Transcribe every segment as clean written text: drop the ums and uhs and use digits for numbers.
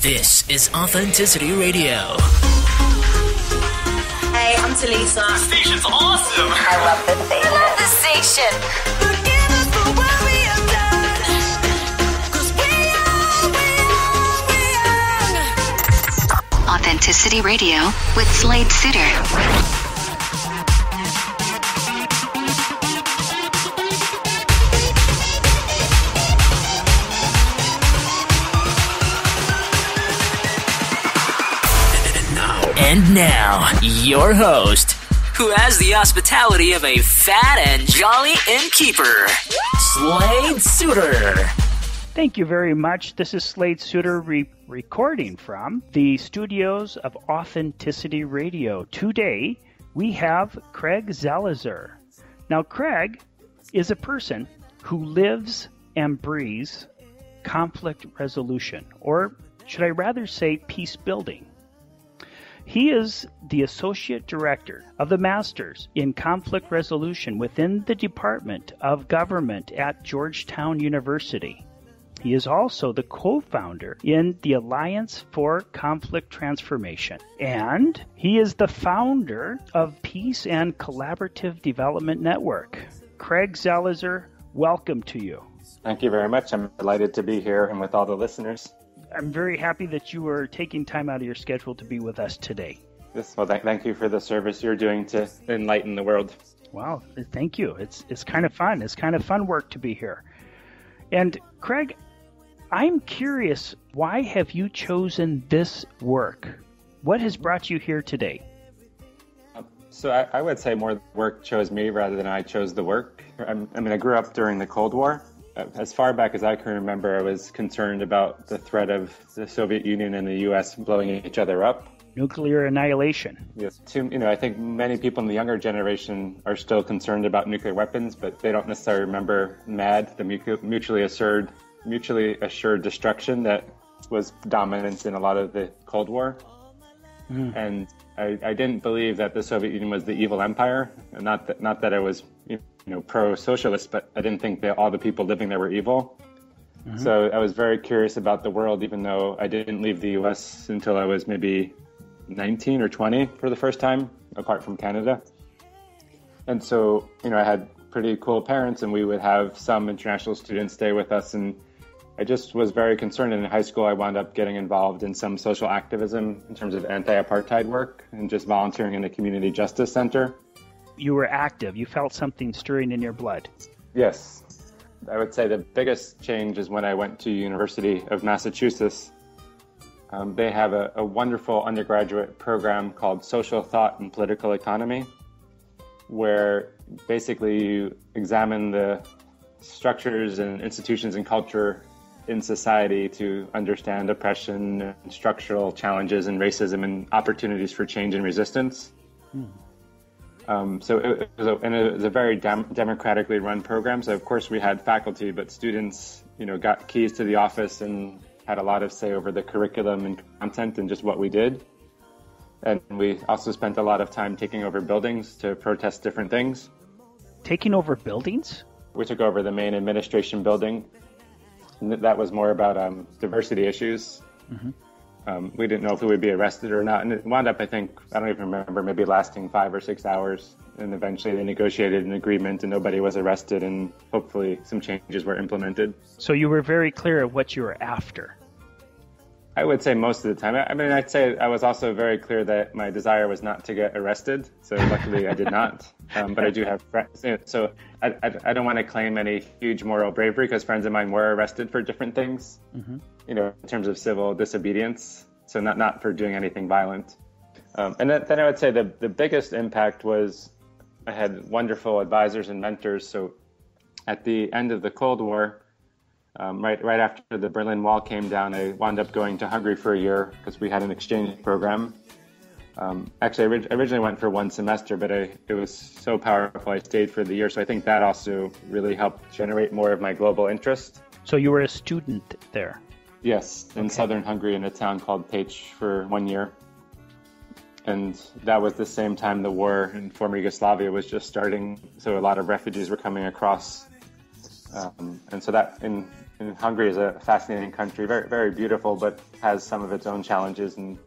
This is Authenticity Radio. Hey, I'm Talisa. The station's awesome. I love this station. I love this station. Forgive us for what we have done. 'Cause we are. Authenticity Radio with Slade Suter. And now, your host, who has the hospitality of a fat and jolly innkeeper, Slade Suter. Thank you very much. This is Slade Suter recording from the studios of Authenticity Radio. Today, we have Craig Zelizer. Now, Craig is a person who lives and breathes conflict resolution, or should I rather say peace building. He is the Associate Director of the Masters in Conflict Resolution within the Department of Government at Georgetown University. He is also the co-founder in the Alliance for Conflict Transformation. And he is the founder of Peace and Collaborative Development Network. Craig Zelizer, welcome to you. Thank you very much. I'm delighted to be here and with all the listeners. I'm very happy that you are taking time out of your schedule to be with us today. Yes, well, thank you for the service you're doing to enlighten the world. Wow, thank you. It's kind of fun. It's kind of fun work to be here. And Craig, I'm curious, why have you chosen this work? What has brought you here today? So I would say more work chose me rather than I chose the work. I grew up during the Cold War. As far back as I can remember, I was concerned about the threat of the Soviet Union and the U.S. blowing each other up. Nuclear annihilation. Yes. I think many people in the younger generation are still concerned about nuclear weapons, but they don't necessarily remember MAD, the mutually assured destruction that was dominant in a lot of the Cold War. And I didn't believe that the Soviet Union was the evil empire. Not that I was pro-socialist, but I didn't think that all the people living there were evil. Mm-hmm. So I was very curious about the world, even though I didn't leave the U.S. until I was maybe 19 or 20 for the first time, apart from Canada. And so, I had pretty cool parents, and we would have some international students stay with us. And I just was very concerned. And in high school, I wound up getting involved in some social activism in terms of anti-apartheid work and just volunteering in a community justice center. You were active. You felt something stirring in your blood. Yes. I would say the biggest change is when I went to University of Massachusetts. They have a wonderful undergraduate program called Social Thought and Political Economy, where basically you examine the structures and institutions and culture in society to understand oppression and structural challenges and racism and opportunities for change and resistance. So it was a very democratically run program. So of course we had faculty, but students, got keys to the office and had a lot of say over the curriculum and content and just what we did. And we also spent a lot of time taking over buildings to protest different things. Taking over buildings? We took over the main administration building. And that was more about diversity issues. Mm-hmm. We didn't know if we would be arrested or not. And it wound up, I don't even remember, maybe lasting 5 or 6 hours. And eventually they negotiated an agreement and nobody was arrested, and hopefully some changes were implemented. So you were very clear of what you were after. I would say most of the time. I'd say I was also very clear that my desire was not to get arrested. So luckily I did not. But I do have friends. So I don't want to claim any huge moral bravery, because friends of mine were arrested for different things, in terms of civil disobedience. So not for doing anything violent. And then I would say the biggest impact was I had wonderful advisors and mentors. So at the end of the Cold War, right after the Berlin Wall came down, I wound up going to Hungary for a year because we had an exchange program. Actually, I originally went for 1 semester, but it was so powerful I stayed for the year. So I think that also really helped generate more of my global interest. So you were a student there? Yes, in southern Hungary in a town called Pécs for 1 year. And that was the same time the war in former Yugoslavia was just starting. So a lot of refugees were coming across. And so that And Hungary is a fascinating country, very, very beautiful, but has some of its own challenges and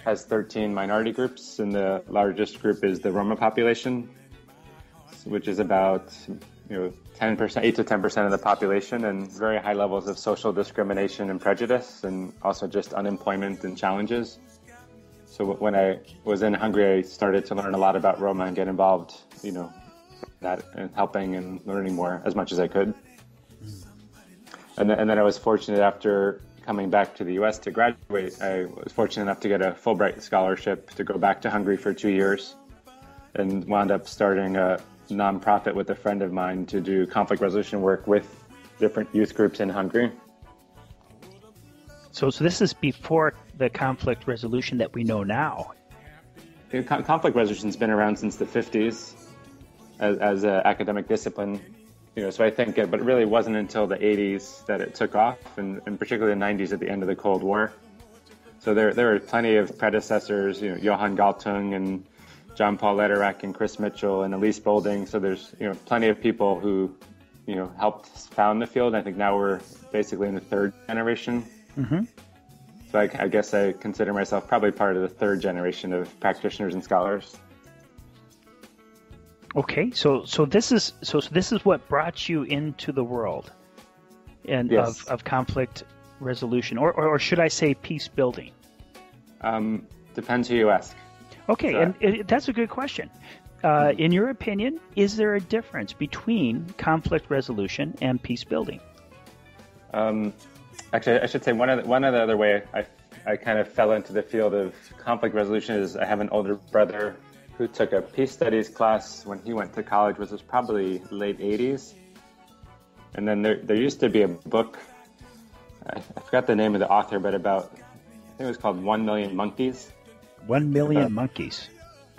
has 13 minority groups. And the largest group is the Roma population, which is about 10%, 8 to 10% of the population, and very high levels of social discrimination and prejudice, and also just unemployment and challenges. So when I was in Hungary, I started to learn a lot about Roma and get involved, that and helping and learning more as much as I could. And then I was fortunate, after coming back to the U.S. to graduate, I was fortunate enough to get a Fulbright scholarship to go back to Hungary for 2 years, and wound up starting a nonprofit with a friend of mine to do conflict resolution work with different youth groups in Hungary. So this is before the conflict resolution that we know now. Conflict resolution's been around since the 50s as an academic discipline. So I think, but it really wasn't until the 80s that it took off, and particularly the 90s at the end of the Cold War. So there were plenty of predecessors, Johann Galtung and John Paul Lederach and Chris Mitchell and Elise Boulding. So there's plenty of people who helped found the field. I think now we're basically in the third generation. Mm-hmm. So I guess I consider myself probably part of the third generation of practitioners and scholars. Okay, so this is what brought you into the world and Yes. of conflict resolution, or should I say peace building? Depends who you ask. Okay, So- and that's a good question. In your opinion, is there a difference between conflict resolution and peace building? Actually, I should say one of the other way I kind of fell into the field of conflict resolution is I have an older brother who took a peace studies class when he went to college, which was probably late 80s. And then there used to be a book, I forgot the name of the author, but I think it was called 1 Million Monkeys. 1 million monkeys.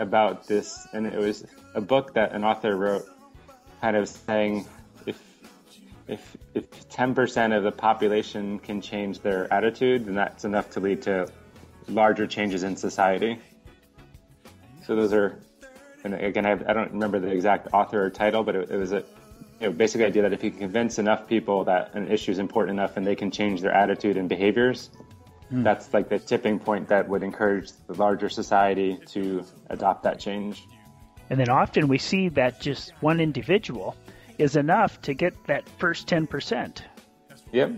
About this, and it was a book that an author wrote kind of saying if 10% of the population can change their attitude, then that's enough to lead to larger changes in society. So those are, and again, I don't remember the exact author or title, but it was a basic idea that if you can convince enough people that an issue is important enough and they can change their attitude and behaviors, that's like the tipping point that would encourage the larger society to adopt that change. And then often we see that just one individual is enough to get that first 10%. Yep.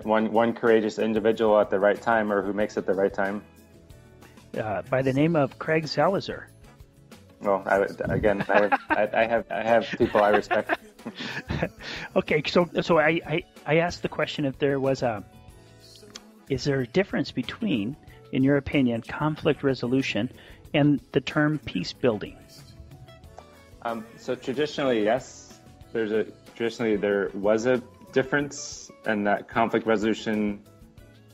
One courageous individual at the right time, or who makes it the right time. By the name of Craig Zelizer. Well, I have people I respect. Okay, so I asked the question if there was is there a difference between, in your opinion, conflict resolution and the term peace building? So traditionally, yes. Traditionally there was a difference, and that conflict resolution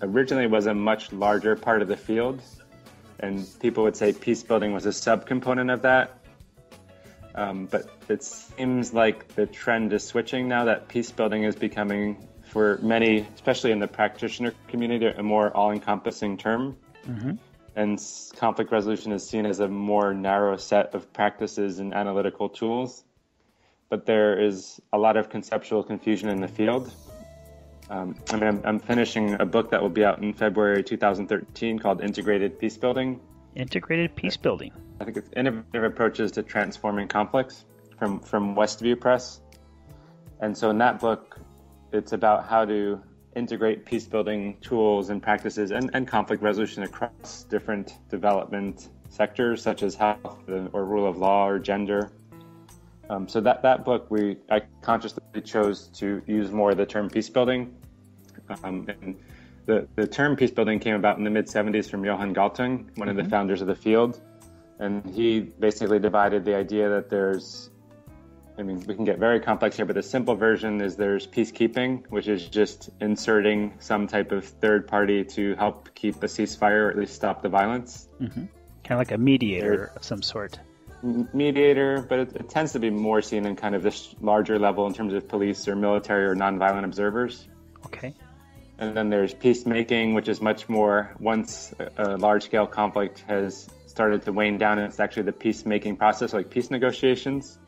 originally was a much larger part of the field, and people would say peace building was a subcomponent of that. But it seems like the trend is switching now, that peace building is becoming, for many, especially in the practitioner community, a more all-encompassing term. Mm-hmm. And conflict resolution is seen as a more narrow set of practices and analytical tools. But there is a lot of conceptual confusion in the field. I'm finishing a book that will be out in February 2013 called Integrated Peace Building. Integrated peace building. I think it's innovative approaches to transforming conflicts from Westview Press. And so in that book, it's about how to integrate peace building tools and practices and conflict resolution across different development sectors, such as health or rule of law or gender. So that book, I consciously chose to use more of the term peace building. And the term peace building came about in the mid-'70s from Johann Galtung, one of the founders of the field. And he basically divided the idea that we can get very complex here, but the simple version is there's peacekeeping, which is just inserting some type of third party to help keep a ceasefire or at least stop the violence. Mm-hmm. Kind of like a mediator of some sort. Mediator, but it tends to be more seen in kind of this larger level in terms of police or military or nonviolent observers. Okay. And then there's peacemaking, which is much more once a large-scale conflict has started to wane down, and it's actually the peacemaking process, like peace negotiations.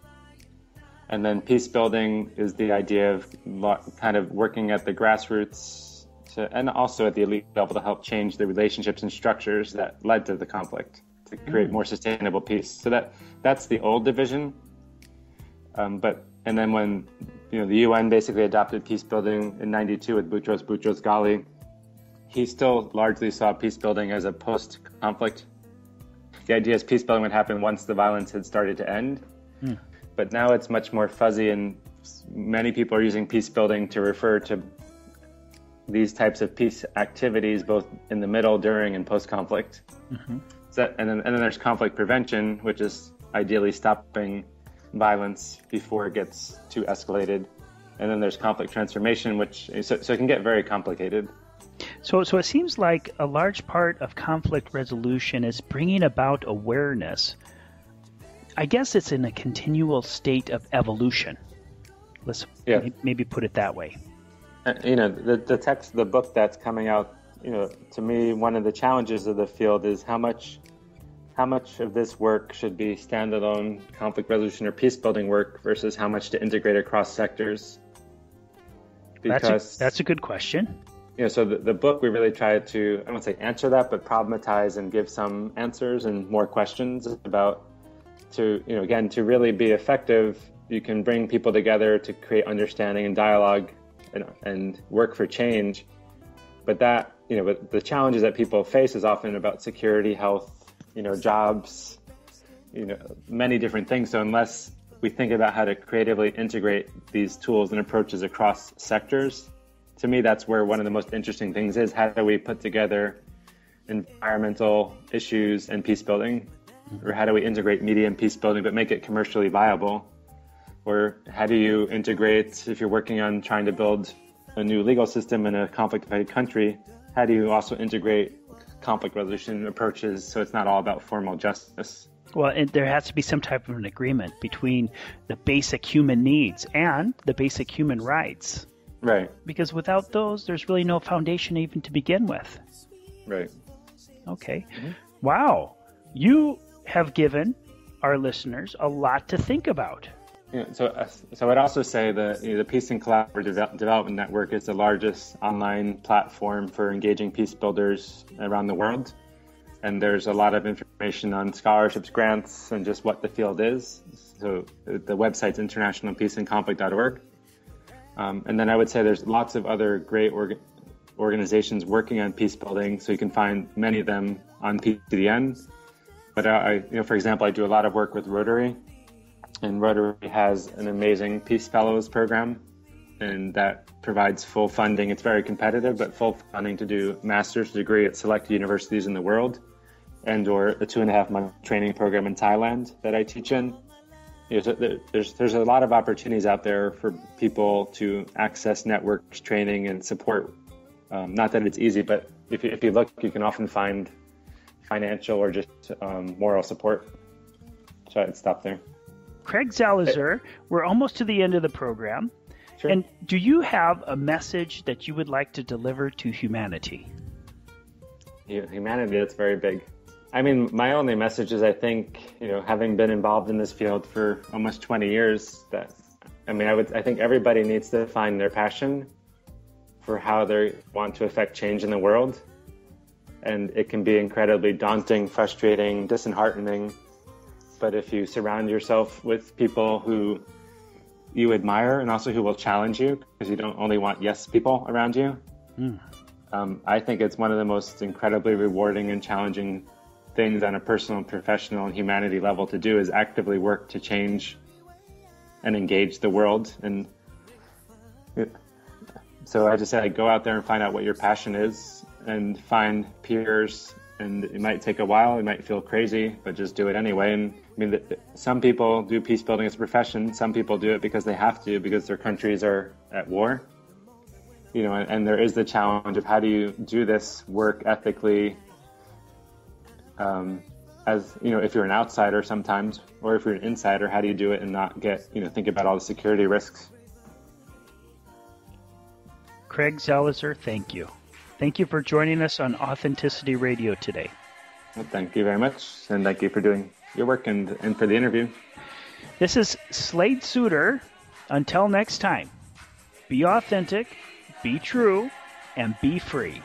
And then peace building is the idea of kind of working at the grassroots and also at the elite level to help change the relationships and structures that led to the conflict to create more sustainable peace. So that's the old division. And then when the UN basically adopted peace building in '92 with Boutros Ghali, he still largely saw peace building as a post-conflict. The idea is peace building would happen once the violence had started to end. But now it's much more fuzzy, and many people are using peace building to refer to these types of peace activities, both in the middle, during, and post-conflict. And then there's conflict prevention, which is ideally stopping violence before it gets too escalated. And then there's conflict transformation, so it can get very complicated. So it seems like a large part of conflict resolution is bringing about awareness. I guess it's in a continual state of evolution. Let's maybe put it that way. The book that's coming out, to me, one of the challenges of the field is how much of this work should be standalone conflict resolution or peace building work versus how much to integrate across sectors. Because that's a good question. So the book, we really try to, I won't say answer that, but problematize and give some answers and more questions about to really be effective. You can bring people together to create understanding and dialogue and work for change. But but the challenges that people face is often about security, health, jobs, many different things. So unless we think about how to creatively integrate these tools and approaches across sectors, to me, that's where one of the most interesting things is. How do we put together environmental issues and peace building? Or how do we integrate media and peace building but make it commercially viable? Or how do you integrate, if you're working on trying to build a new legal system in a conflict-affected country, how do you also integrate conflict resolution approaches so it's not all about formal justice? Well, and there has to be some type of an agreement between the basic human needs and the basic human rights. Right. Because without those, there's really no foundation even to begin with. Right. Okay. Wow. You have given our listeners a lot to think about. So I'd also say that the Peace and Collaborative Development Network is the largest online platform for engaging peace builders around the world. And there's a lot of information on scholarships, grants, and just what the field is. So the website's internationalpeaceandconflict.org. And then I would say there's lots of other great organizations working on peace building. So you can find many of them on PCDN. But for example, I do a lot of work with Rotary. And Rotary has an amazing Peace Fellows program, and that provides full funding. It's very competitive, but full funding to do master's degree at select universities in the world, or a 2.5-month training program in Thailand that I teach in. So there's a lot of opportunities out there for people to access networks, training, and support. Not that it's easy, but if you look, you can often find financial or just moral support. So I'd stop there. Craig Zelizer, we're almost to the end of the program. Sure. And do you have a message that you would like to deliver to humanity? Humanity, that's very big. I mean, my only message is, I think, having been involved in this field for almost 20 years, I think everybody needs to find their passion for how they want to affect change in the world. And it can be incredibly daunting, frustrating, disheartening. But if you surround yourself with people who you admire and also who will challenge you, because you don't only want yes people around you, I think it's one of the most incredibly rewarding and challenging things on a personal, professional, and humanity level to do, is actively work to change and engage the world. And so I just say, go out there and find out what your passion is and find peers. And it might take a while, it might feel crazy, but just do it anyway. And some people do peace building as a profession. Some people do it because they have to, because their countries are at war. And there is the challenge of how do you do this work ethically, if you're an outsider sometimes, or if you're an insider, how do you do it and not think about all the security risks? Craig Zelizer, thank you. Thank you for joining us on Authenticity Radio today. Well, thank you very much, and thank you for doing your work and for the interview. This is Slade Suter. Until next time, be authentic, be true, and be free.